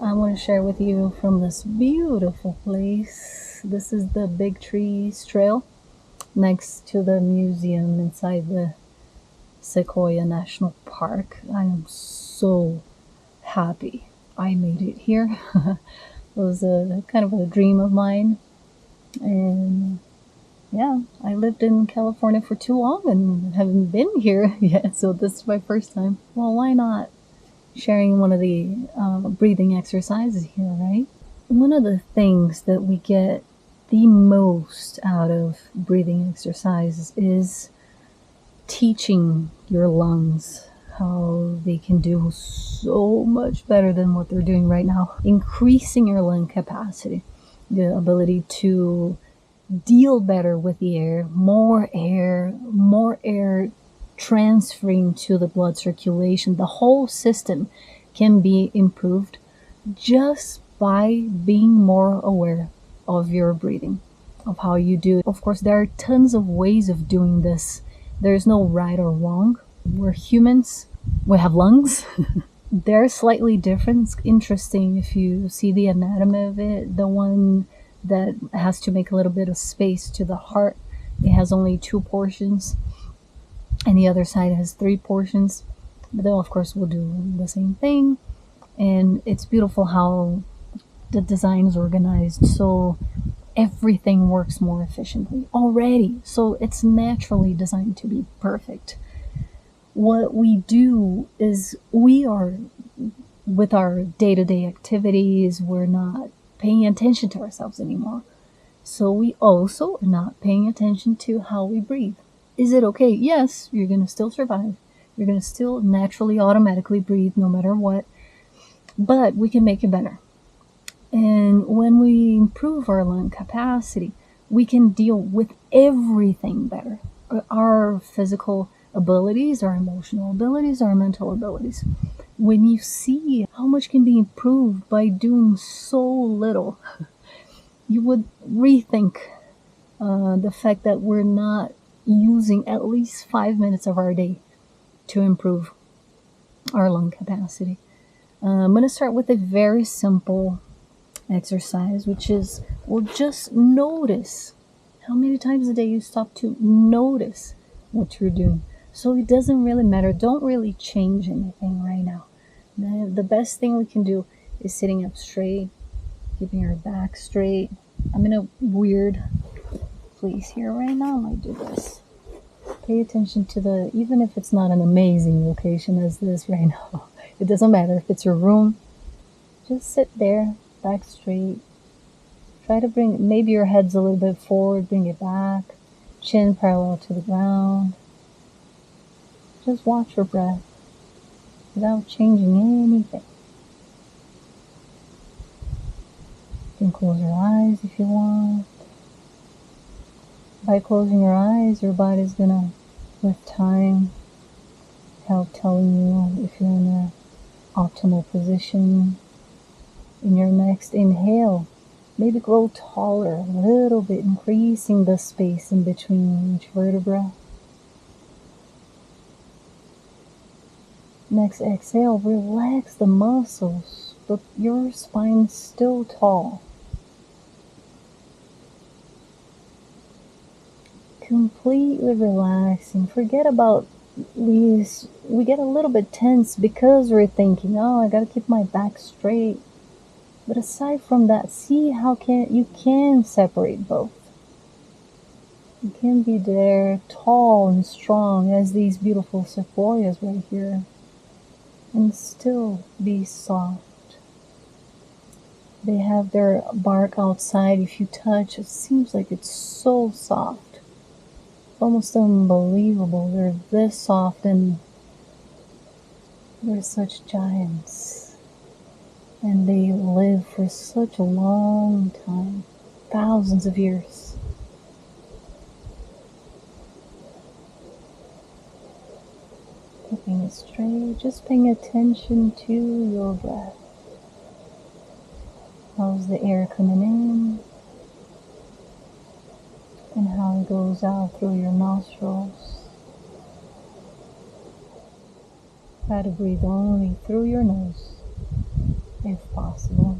I want to share with you from this beautiful place. This is the Big Trees Trail next to the museum inside the Sequoia National Park. I am so happy I made it here. It was a kind of a dream of mine. And yeah, I lived in California for too long and haven't been here yet, so this is my first time. Well, why not sharing one of the breathing exercises here, right? One of the things that we get the most out of breathing exercises is teaching your lungs how they can do so much better than what they're doing right now. Increasing your lung capacity, the ability to deal better with the air, more air transferring to the blood circulation. The whole system can be improved just by being more aware of your breathing, of how you do it. Of course, there are tons of ways of doing this. There's no right or wrong. We're humans. We have lungs. They're slightly different. It's interesting if you see the anatomy of it. The one that has to make a little bit of space to the heart, it has only 2 portions, and the other side has 3 portions. But they'll, of course, will do the same thing. And it's beautiful how the design is organized so everything works more efficiently already. So it's naturally designed to be perfect. What we do is we are, with our day-to-day activities, we're not paying attention to ourselves anymore. So we also are not paying attention to how we breathe. Is it okay? Yes, you're going to still survive. You're going to still naturally, automatically breathe no matter what. But we can make it better. And when we improve our lung capacity, we can deal with everything better. Our physical abilities, our emotional abilities, our mental abilities. When you see how much can be improved by doing so little, you would rethink the fact that we're not using at least 5 minutes of our day to improve our lung capacity. I'm going to start with a very simple exercise, which is, well, just notice how many times a day you stop to notice what you're doing. So it doesn't really matter. Don't really change anything right now. The best thing we can do is sitting up straight, keeping our back straight. I'm in a weird place here right now. I might do this. Pay attention to even if it's not an amazing location as this right now. It doesn't matter if it's your room. Just sit there, back straight. Try to bring, maybe your head's a little bit forward, bring it back. Chin parallel to the ground. Just watch your breath without changing anything. You can close your eyes if you want. By closing your eyes, your body's gonna, with time, help telling you if you're in an optimal position. In your next inhale, maybe grow taller a little bit, increasing the space in between each vertebra. Next exhale, relax the muscles, but your spine's still tall. Completely relaxing. Forget about these. We get a little bit tense because we're thinking, oh, I gotta keep my back straight. But aside from that, see how you can separate both. You can be there tall and strong as these beautiful sequoias right here, and still be soft. They have their bark outside. If you touch, it seems like it's so soft. Almost unbelievable. They're this soft and they're such giants. And they live for such a long time, thousands of years. Keeping it straight, just paying attention to your breath. How's the air coming in? And how it goes out through your nostrils. Try to breathe only through your nose. if possible.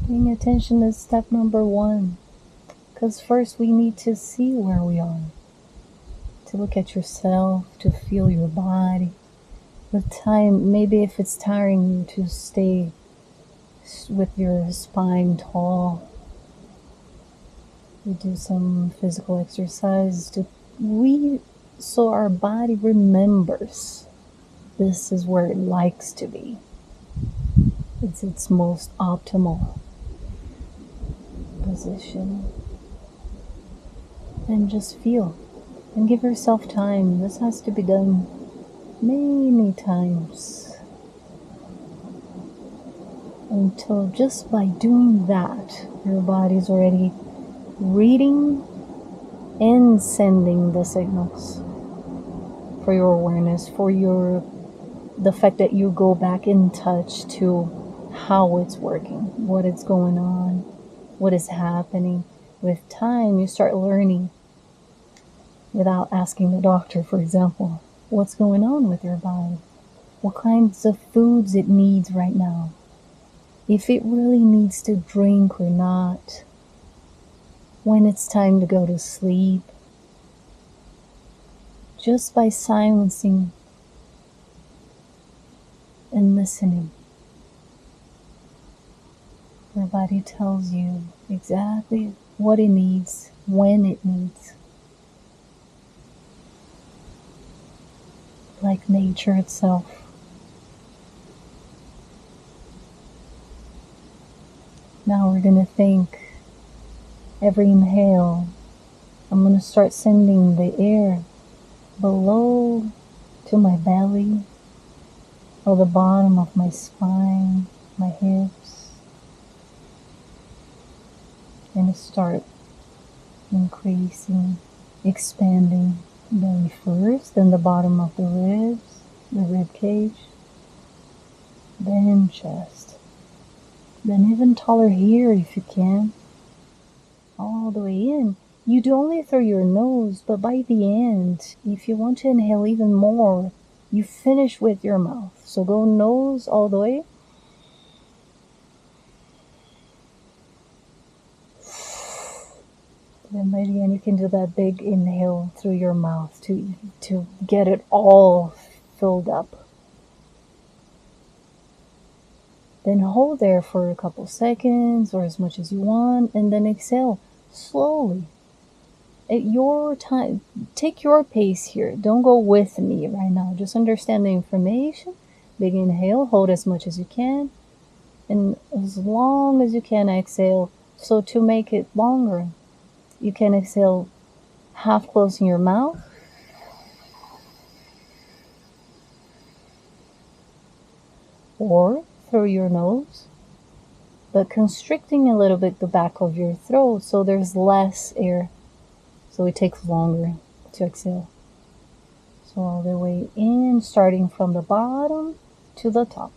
Paying attention is step number one, because first we need to see where we are, to look at yourself, to feel your body. With time, maybe if it's tiring you to stay with your spine tall, you do some physical exercise so our body remembers this is where it likes to be. It's its most optimal position. And just feel and give yourself time. This has to be done many times until just by doing that, your body's already reading and sending the signals for your awareness, for the fact that you go back in touch to how it's working, what is going on, what is happening. With time, you start learning without asking the doctor, for example, what's going on with your body, what kinds of foods it needs right now, if it really needs to drink or not, when it's time to go to sleep. Just by silencing and listening, your body tells you exactly what it needs, when it needs. Like nature itself. Now we're going to think, every inhale, I'm going to start sending the air below to my belly, or the bottom of my spine, my hips, and start increasing, expanding belly first, then the bottom of the ribs, the rib cage, then chest, then even taller here if you can, all the way in. You do only through your nose, but by the end, if you want to inhale even more, you finish with your mouth. So go nose all the way. Then by the end, you can do that big inhale through your mouth to get it all filled up. Then hold there for a couple seconds or as much as you want, and then exhale slowly. At your time, take your pace here. Don't go with me right now. Just understand the information. Big inhale, hold as much as you can, and as long as you can exhale. So to make it longer, you can exhale half closing your mouth, or through your nose, but constricting a little bit the back of your throat so there's less air. So it takes longer to exhale. So all the way in, starting from the bottom to the top.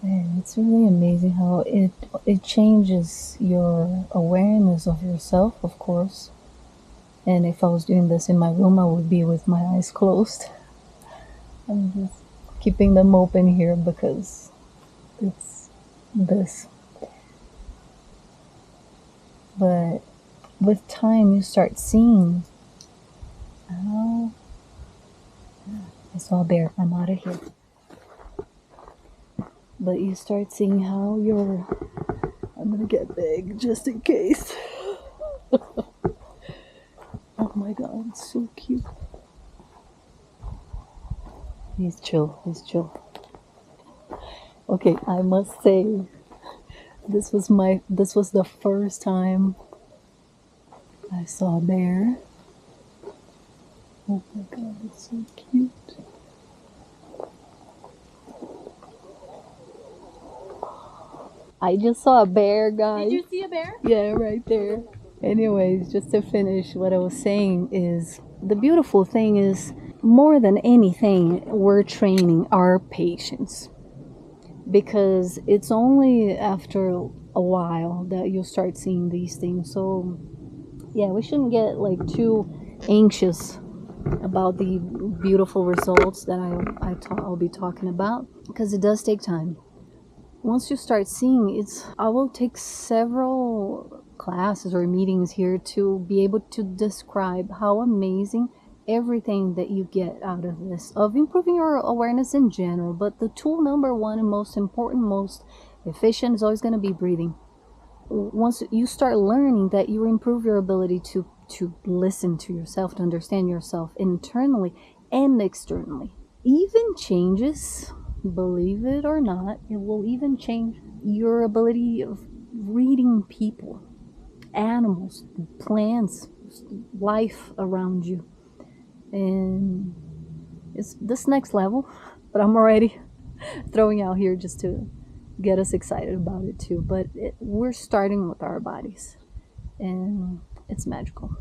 And it's really amazing how it changes your awareness of yourself, of course. And if I was doing this in my room, I would be with my eyes closed. I'm just keeping them open here because it's this. But with time, you start seeing how. I saw a bear. I'm out of here. But you start seeing how you're. I'm gonna get big just in case. Oh my god, it's so cute. He's chill. He's chill. Okay, I must say, this was the first time I saw a bear. Oh my god, it's so cute. I just saw a bear, guys. Did you see a bear? Yeah, right there. Anyways, just to finish, what I was saying is the beautiful thing is more than anything, we're training our patience, because it's only after a while that you'll start seeing these things. So yeah, we shouldn't get like too anxious about the beautiful results that I'll be talking about, because it does take time. Once you start seeing, I will take several classes or meetings here to be able to describe how amazing everything that you get out of this, of improving your awareness in general. But the tool number one and most important, most efficient, is always going to be breathing. Once you start learning that, you improve your ability to listen to yourself, to understand yourself internally and externally. Even changes, believe it or not, it will even change your ability of reading people, animals, plants, life around you. And it's this next level, but I'm already throwing out here just to get us excited about it too. But we're starting with our bodies, and it's magical.